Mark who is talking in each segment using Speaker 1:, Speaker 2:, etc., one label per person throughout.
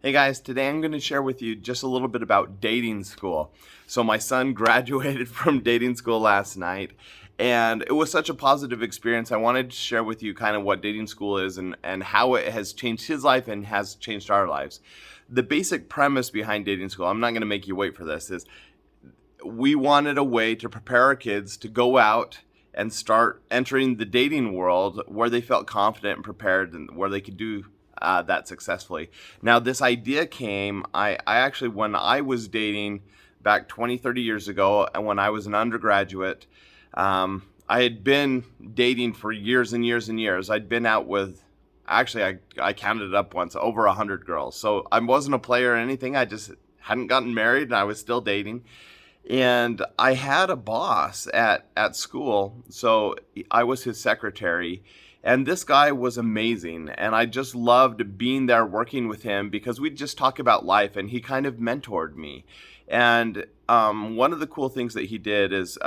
Speaker 1: Hey guys, today I'm going to share with you just a little bit about dating school. So my son graduated from dating school last night, and it was such a positive experience. I wanted to share with you kind of what dating school is and how it has changed his life and has changed our lives. The basic premise behind dating school, I'm not going to make you wait for this, is we wanted a way to prepare our kids to go out and start entering the dating world where they felt confident and prepared and where they could do that successfully. Now, this idea came, I actually, when I was dating back 20, 30 years ago, and when I was an undergraduate, I had been dating for years and years and years. I'd been out with, actually, I counted it up once, over 100 girls. So I wasn't a player or anything. I just hadn't gotten married, and I was still dating. And I had a boss at school, so I was his secretary. And this guy was amazing, and I just loved being there working with him because we'd just talk about life, and he kind of mentored me. And one of the cool things that he did is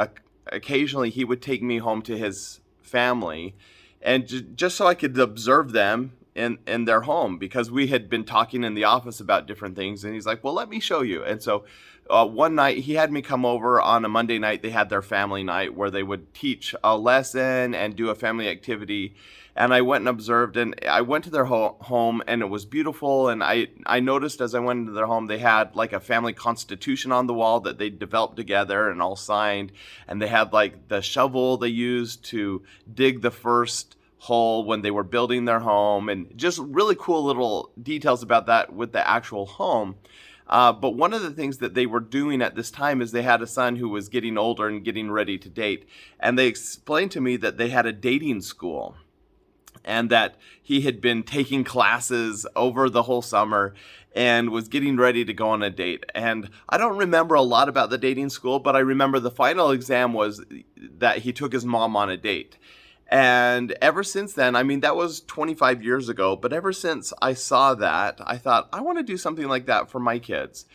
Speaker 1: occasionally he would take me home to his family, and just so I could observe them in their home, because we had been talking in the office about different things, and he's like, well, let me show you. And so one night he had me come over on a Monday night. They had their family night where they would teach a lesson and do a family activity. And I went and observed, and I went to their home, and it was beautiful. And I noticed as I went into their home, they had like a family constitution on the wall that they developed together and all signed. And they had like the shovel they used to dig the first hole when they were building their home, and just really cool little details about that with the actual home. But one of the things that they were doing at this time is they had a son who was getting older and getting ready to date. And they explained to me that they had a dating school and that he had been taking classes over the whole summer and was getting ready to go on a date. And I don't remember a lot about the dating school, but I remember the final exam was that he took his mom on a date. And ever since then, I mean, that was 25 years ago, but ever since I saw that, I thought, I want to do something like that for my kids,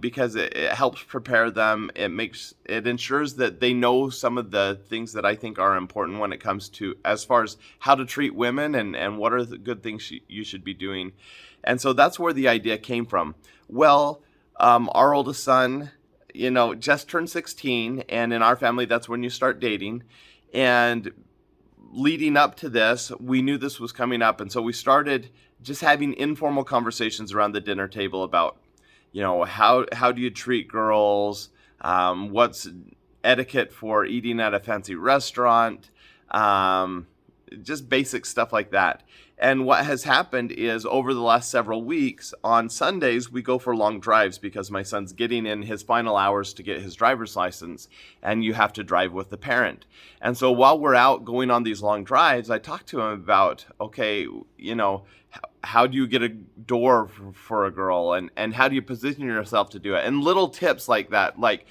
Speaker 1: because it helps prepare them. It ensures that they know some of the things that I think are important when it comes to, as far as how to treat women and what are the good things you should be doing. And so that's where the idea came from. Well, our oldest son, just turned 16, and in our family, that's when you start dating. And leading up to this, we knew this was coming up, and so we started just having informal conversations around the dinner table about, how do you treat girls, what's etiquette for eating at a fancy restaurant, just basic stuff like that. And what has happened is over the last several weeks, on Sundays, we go for long drives because my son's getting in his final hours to get his driver's license, and you have to drive with the parent. And so while we're out going on these long drives, I talk to him about, okay, how do you get a door for a girl, and how do you position yourself to do it? And little tips like that, like,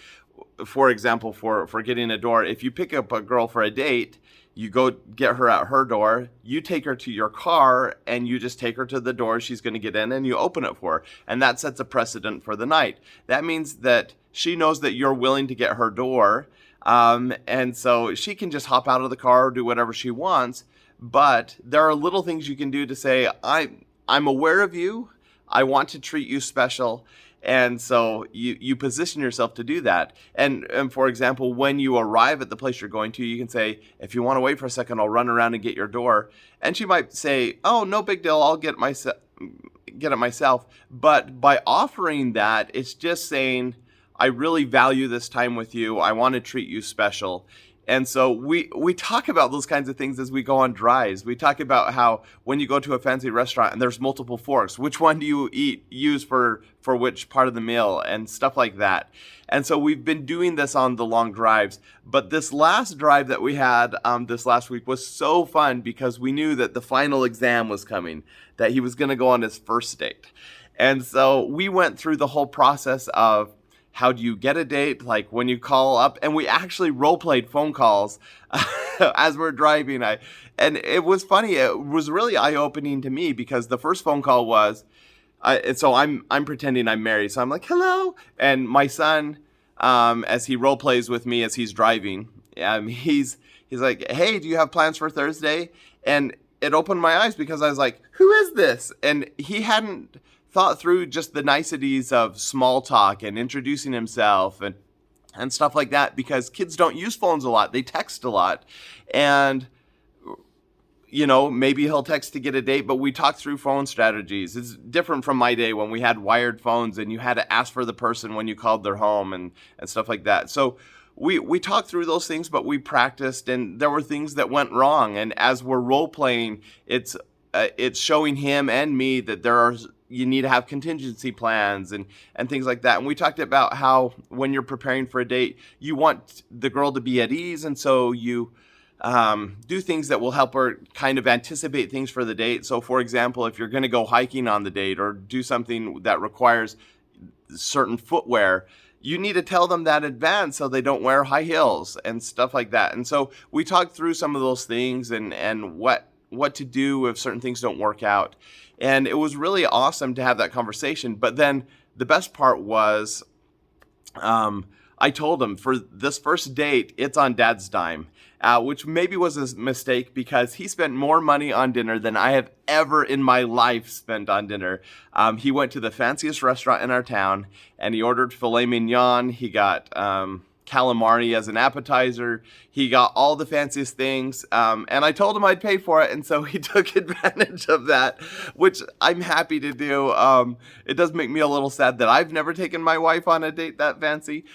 Speaker 1: for example, for getting a door, if you pick up a girl for a date, you go get her at her door, you take her to your car, and you just take her to the door she's going to get in, and you open it for her. And that sets a precedent for the night. That means that she knows that you're willing to get her door, and so she can just hop out of the car or do whatever she wants. But there are little things you can do to say, I'm aware of you, I want to treat you special. And so you position yourself to do that. And for example, when you arrive at the place you're going to, you can say, if you want to wait for a second, I'll run around and get your door. And she might say, oh, no big deal, I'll get it myself. But by offering that, it's just saying, I really value this time with you. I want to treat you special. And so we talk about those kinds of things as we go on drives. We talk about how when you go to a fancy restaurant and there's multiple forks, which one do you use for which part of the meal, and stuff like that. And so we've been doing this on the long drives. But this last drive that we had this last week was so fun because we knew that the final exam was coming, that he was going to go on his first date. And so we went through the whole process of, how do you get a date? Like when you call up, and we actually role played phone calls as we're driving. And it was funny. It was really eye opening to me because the first phone call was, so I'm pretending I'm married. So I'm like, hello. And my son, as he role plays with me as he's driving, he's like, hey, do you have plans for Thursday? And it opened my eyes because I was like, who is this? And he hadn't thought through just the niceties of small talk and introducing himself and stuff like that, because kids don't use phones a lot. They text a lot. And maybe he'll text to get a date, but we talked through phone strategies. It's different from my day when we had wired phones and you had to ask for the person when you called their home and stuff like that. So we talked through those things, but we practiced, and there were things that went wrong. And as we're role playing, it's showing him and me that you need to have contingency plans and things like that. And we talked about how when you're preparing for a date, you want the girl to be at ease, and so you do things that will help her kind of anticipate things for the date. So for example, if you're going to go hiking on the date or do something that requires certain footwear, you need to tell them that in advance so they don't wear high heels and stuff like that. And so we talked through some of those things and what to do if certain things don't work out. And it was really awesome to have that conversation. But then the best part was I told him for this first date, it's on Dad's dime. Which maybe was a mistake, because he spent more money on dinner than I have ever in my life spent on dinner. He went to the fanciest restaurant in our town, and he ordered filet mignon. He got calamari as an appetizer. He got all the fanciest things, and I told him I'd pay for it, and so he took advantage of that, which I'm happy to do. It does make me a little sad that I've never taken my wife on a date that fancy,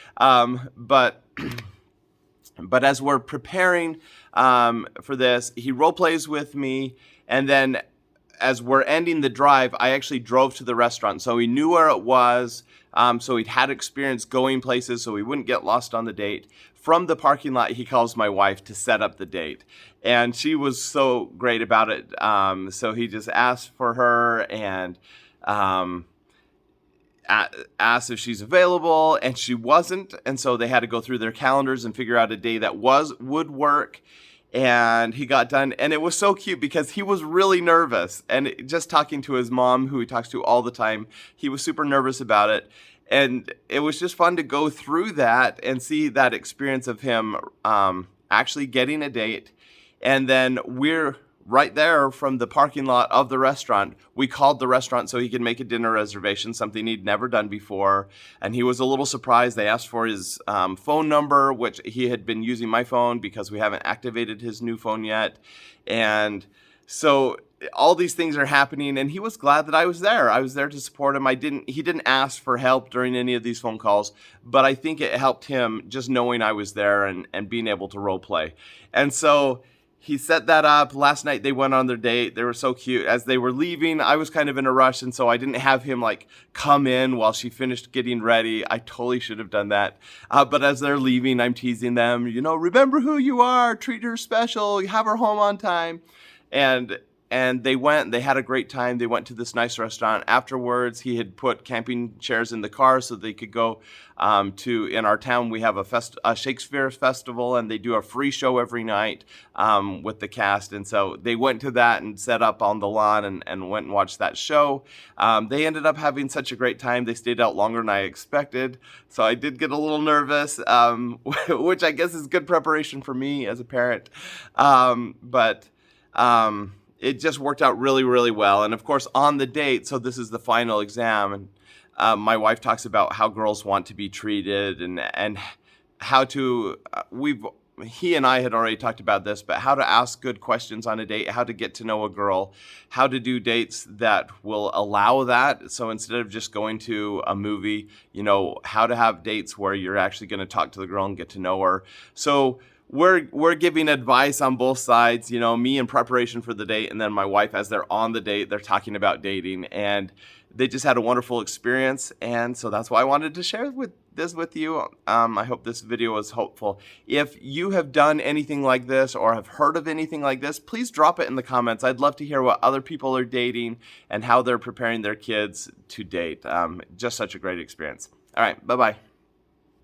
Speaker 1: But as we're preparing for this, he role plays with me, and then as we're ending the drive, I actually drove to the restaurant, so he knew where it was, so he'd had experience going places, so he wouldn't get lost on the date. From the parking lot, he calls my wife to set up the date, and she was so great about it. So he just asked for her and asked if she's available, and she wasn't, and so they had to go through their calendars and figure out a day that would work. And he got done, and it was so cute because he was really nervous, and just talking to his mom, who he talks to all the time, he was super nervous about it. And it was just fun to go through that and see that experience of him actually getting a date. And then we're right there from the parking lot of the restaurant. We called the restaurant so he could make a dinner reservation, something he'd never done before. And he was a little surprised. They asked for his phone number, which he had been using my phone because we haven't activated his new phone yet. And so all these things are happening, and he was glad that I was there. I was there to support him. He didn't ask for help during any of these phone calls, but I think it helped him just knowing I was there and being able to role play. And so he set that up. Last night they went on their date. They were so cute. As they were leaving, I was kind of in a rush, and so I didn't have him come in while she finished getting ready. I totally should have done that. But as they're leaving, I'm teasing them, remember who you are, treat her special, have her home on time. And they went, they had a great time. They went to this nice restaurant. Afterwards, he had put camping chairs in the car so they could go in our town, we have a Shakespeare festival, and they do a free show every night with the cast. And so they went to that and set up on the lawn and went and watched that show. They ended up having such a great time. They stayed out longer than I expected. So I did get a little nervous, which I guess is good preparation for me as a parent. It just worked out really, really well. And of course, on the date, so this is the final exam, and my wife talks about how girls want to be treated and how to, he and I had already talked about this, but how to ask good questions on a date, how to get to know a girl, how to do dates that will allow that. So instead of just going to a movie, how to have dates where you're actually going to talk to the girl and get to know her. So we're giving advice on both sides, me in preparation for the date, and then my wife as they're on the date, they're talking about dating, and they just had a wonderful experience. And so that's why I wanted to share this with you. I hope this video was helpful. If you have done anything like this or have heard of anything like this, please drop it in the comments. I'd love to hear what other people are dating and how they're preparing their kids to date. Just such a great experience. All right, bye-bye.